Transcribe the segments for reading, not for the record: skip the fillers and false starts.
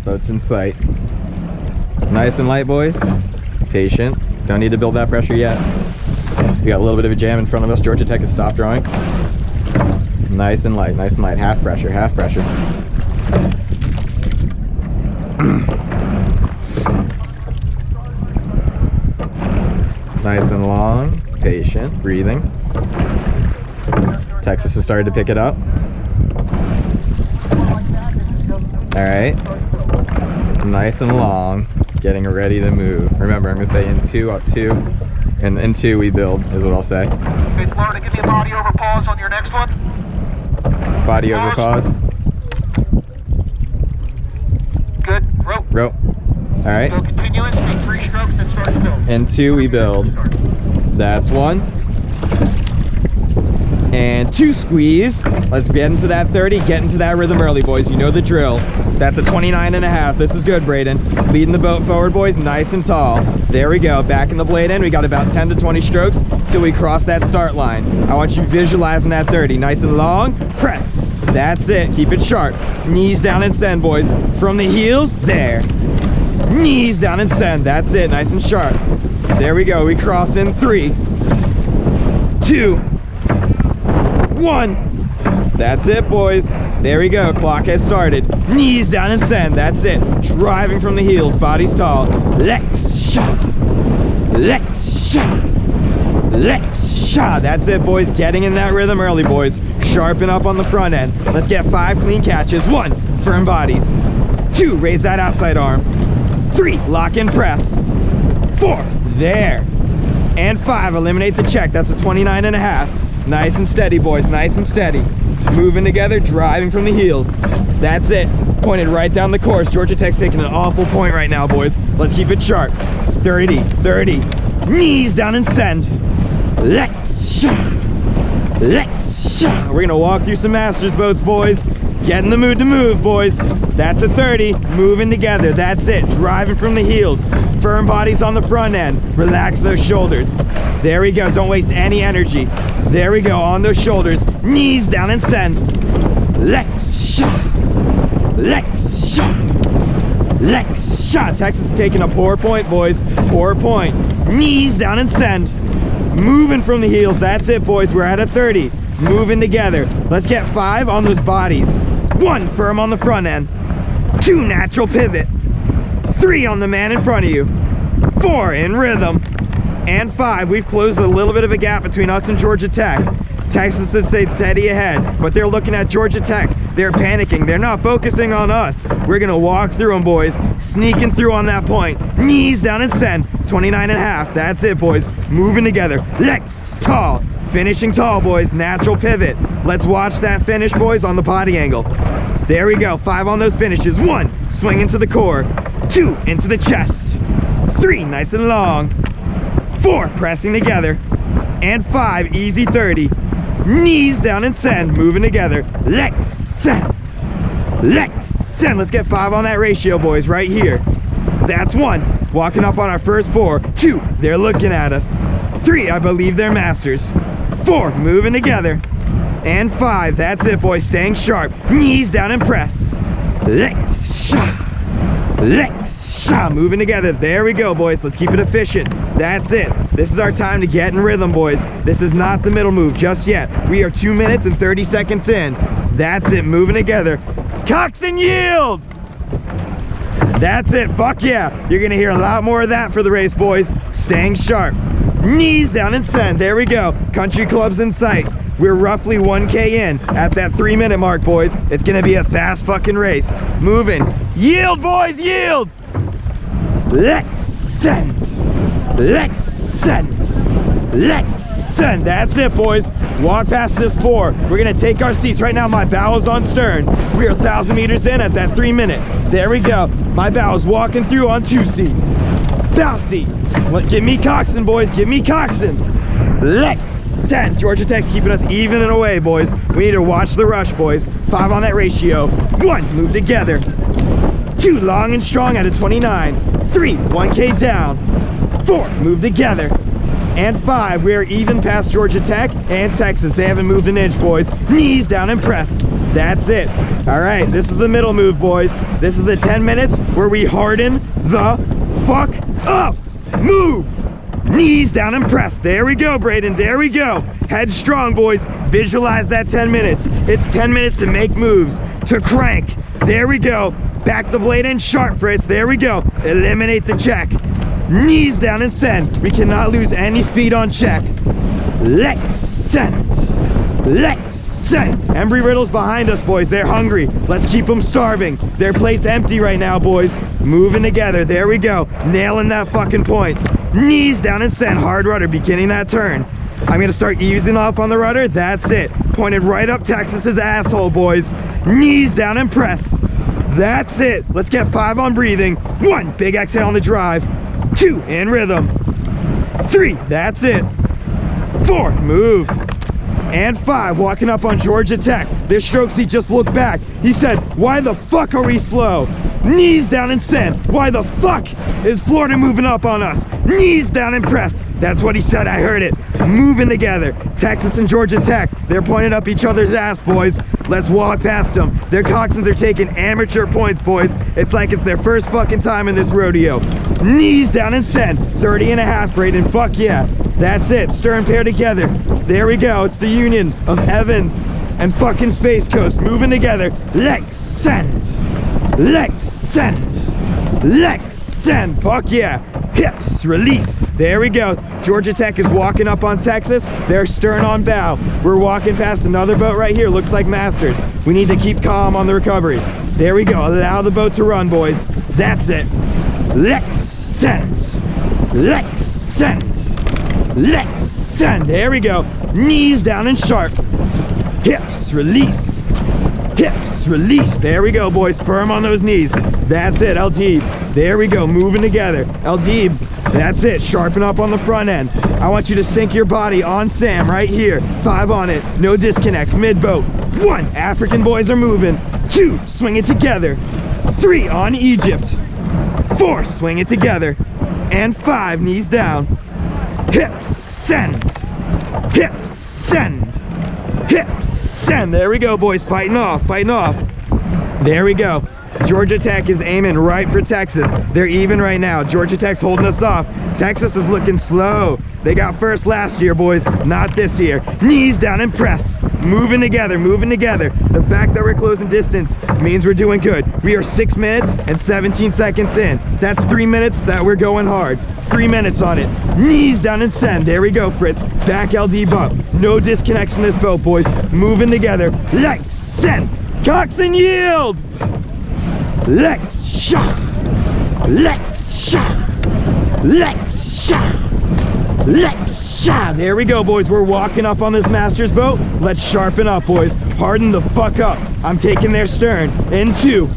Boat's in sight. Nice and light, boys. Patient. Don't need to build that pressure yet. We got a little bit of a jam in front of us. Georgia Tech has stopped drawing. Nice and light, nice and light. Half pressure, half pressure. Nice and long, patient, breathing. Texas has started to pick it up. All right. Nice and long, getting ready to move. Remember, I'm gonna say in 2, up 2, and in 2 we build, is what I'll say. Hey, Florida, give me a body over pause on your next one. Body over pause. Good, rope. Rope. All right. Go continuous, take 3 strokes, then start to build. In 2 we build. That's 1. And 2 squeeze. Let's get into that 30, get into that rhythm early, boys. You know the drill. That's a 29.5. This is good, Braden. Leading the boat forward, boys, nice and tall. There we go, back in the blade end. We got about 10 to 20 strokes till we cross that start line. I want you visualizing that 30. Nice and long, press. That's it, keep it sharp. Knees down and send, boys. From the heels, there. Knees down and send, that's it, nice and sharp. There we go, we cross in 3, 2, 1. That's it, boys. There we go, clock has started. Knees down and send, that's it. Driving from the heels, body's tall. Lex, shot. Lex, shot. Lex, shot. That's it, boys. Getting in that rhythm early, boys. Sharpen up on the front end. Let's get 5 clean catches. 1, firm bodies. 2, raise that outside arm. 3, lock and press. 4, there. And 5, eliminate the check. That's a 29.5. Nice and steady, boys, nice and steady. Moving together, driving from the heels. That's it, pointed right down the course. Georgia Tech's taking an awful point right now, boys. Let's keep it sharp. 30, 30, knees down and send. Lex, shot, Lex, shot. We're gonna walk through some masters boats, boys. Get in the mood to move, boys. That's a 30, moving together, that's it. Driving from the heels. Firm bodies on the front end. Relax those shoulders. There we go, don't waste any energy. There we go, on those shoulders. Knees down and send. Lex, shot. Lex, shot. Lex, shot. Texas is taking a poor point, boys. Poor point. Knees down and send. Moving from the heels, that's it, boys. We're at a 30. Moving together. Let's get 5 on those bodies. 1, firm on the front end. 2, natural pivot. 3, on the man in front of you. 4, in rhythm. And 5, we've closed a little bit of a gap between us and Georgia Tech. Texas has stayed steady ahead, but they're looking at Georgia Tech. They're panicking. They're not focusing on us. We're gonna walk through them, boys. Sneaking through on that point. Knees down and send. 29.5. That's it, boys. Moving together. Lex, tall. Finishing tall, boys. Natural pivot. Let's watch that finish, boys, on the body angle. There we go. 5 on those finishes. 1, swing into the core. 2, into the chest. 3, nice and long. 4, pressing together. And 5, easy 30. Knees down and send, moving together. Lex, send. Lex, send. Let's get 5 on that ratio, boys, right here. That's 1. Walking up on our first 4. 2, they're looking at us. 3, I believe they're masters. 4, moving together. And 5, that's it, boys, staying sharp. Knees down and press. Lex, shot. Lex, shot. Moving together. There we go, boys. Let's keep it efficient. That's it. This is our time to get in rhythm, boys. This is not the middle move just yet. We are 2 minutes and 30 seconds in. That's it, moving together. Cocks and yield. That's it, fuck yeah. You're gonna hear a lot more of that for the race, boys. Staying sharp. Knees down and send, there we go. Country clubs in sight. We're roughly 1K in at that 3-minute mark, boys. It's gonna be a fast fucking race. Moving. Yield, boys, yield. Lex, send. Lex, send. Lex, send. That's it, boys. Walk past this 4. We're gonna take our seats. Right now, my bow is on stern. We are 1,000 meters in at that 3-minute. There we go. My bow is walking through on 2 seat. Bow seat. Give me coxswain, boys. Give me coxswain. Lex, send. Georgia Tech's keeping us even and away, boys. We need to watch the rush, boys. 5 on that ratio. 1, move together. 2, long and strong at a 29. 3, 1K down. 4, move together. and 5. We are even past Georgia Tech and Texas. They haven't moved an inch, boys. Knees down and press. That's it. All right, this is the middle move, boys. This is the 10 minutes where we harden the fuck up. Move. Knees down and press. There we go, Braden. There we go. Head strong, boys. Visualize that 10 minutes. It's 10 minutes to make moves, to crank. There we go. Back the blade in sharp, Fritz. There we go. Eliminate the check. Knees down and send. We cannot lose any speed on check. Lex send. Lex send. Embry Riddle's behind us, boys. They're hungry. Let's keep them starving. Their plate's empty right now, boys. Moving together. There we go. Nailing that fucking point. Knees down and send. Hard rudder, beginning that turn. I'm gonna start easing off on the rudder. That's it. Pointed right up Texas's asshole, boys. Knees down and press. That's it. Let's get 5 on breathing. 1, big exhale on the drive. 2, in rhythm. 3, that's it. 4, move. And 5, walking up on Georgia Tech. This strokes, he just looked back. He said, why the fuck are we slow? Knees down and send. Why the fuck is Florida moving up on us? Knees down and press. That's what he said, I heard it. Moving together. Texas and Georgia Tech, they're pointing up each other's ass, boys. Let's walk past them. Their coxswains are taking amateur points, boys. It's like it's their first fucking time in this rodeo. Knees down and send. 30.5, Braden, fuck yeah. That's it, stern pair together. There we go, it's the union of Evans and fucking Space Coast moving together. Legs send. Legs send. Legs send. Fuck yeah. Hips release. There we go. Georgia Tech is walking up on Texas. They're stern on bow. We're walking past another boat right here. Looks like Masters. We need to keep calm on the recovery. There we go. Allow the boat to run, boys. That's it. Legs send. Legs send. Legs send. There we go. Knees down and sharp. Hips release. Hips release. There we go, boys. Firm on those knees. That's it, LT. There we go, moving together. LT, that's it. Sharpen up on the front end. I want you to sink your body on Sam right here. 5 on it. No disconnects. Mid boat. 1, African boys are moving. 2, swing it together. 3, on Egypt. 4, swing it together. And 5, knees down. Hips send. Hips send. Hips send. There we go, boys. Fighting off. Fighting off. There we go. Georgia Tech is aiming right for Texas. They're even right now. Georgia Tech's holding us off. Texas is looking slow. They got first last year, boys. Not this year. Knees down and press. Moving together, moving together. The fact that we're closing distance means we're doing good. We are 6 minutes and 17 seconds in. That's 3 minutes that we're going hard. 3 minutes on it. Knees down and send. There we go, Fritz. Back LD bump. No disconnects in this boat, boys. Moving together. Legs send. Coxswain yield. Legs shot. Legs shot. Legs shot. Legs shot. There we go, boys. We're walking up on this Masters boat. Let's sharpen up, boys. Harden the fuck up. I'm taking their stern. In 2.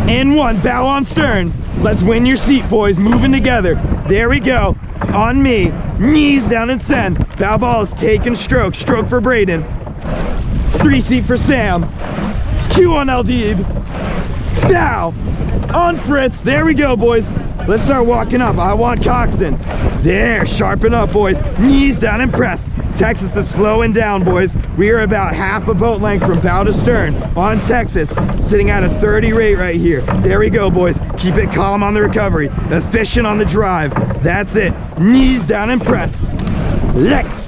In 1. Bow on stern. Let's win your seat, boys. Moving together. There we go. On me. Knees down and send. Bow ball is taking stroke. Stroke for Braden. 3 seat for Sam. 2 on Aldib. Bow on Fritz. There we go, boys. Let's start walking up. I want coxswain. There, sharpen up, boys. Knees down and press. Texas is slowing down, boys. We are about half a boat length from bow to stern on Texas, sitting at a 30 rate right here. There we go, boys. Keep it calm on the recovery. Efficient on the drive. That's it. Knees down and press. Legs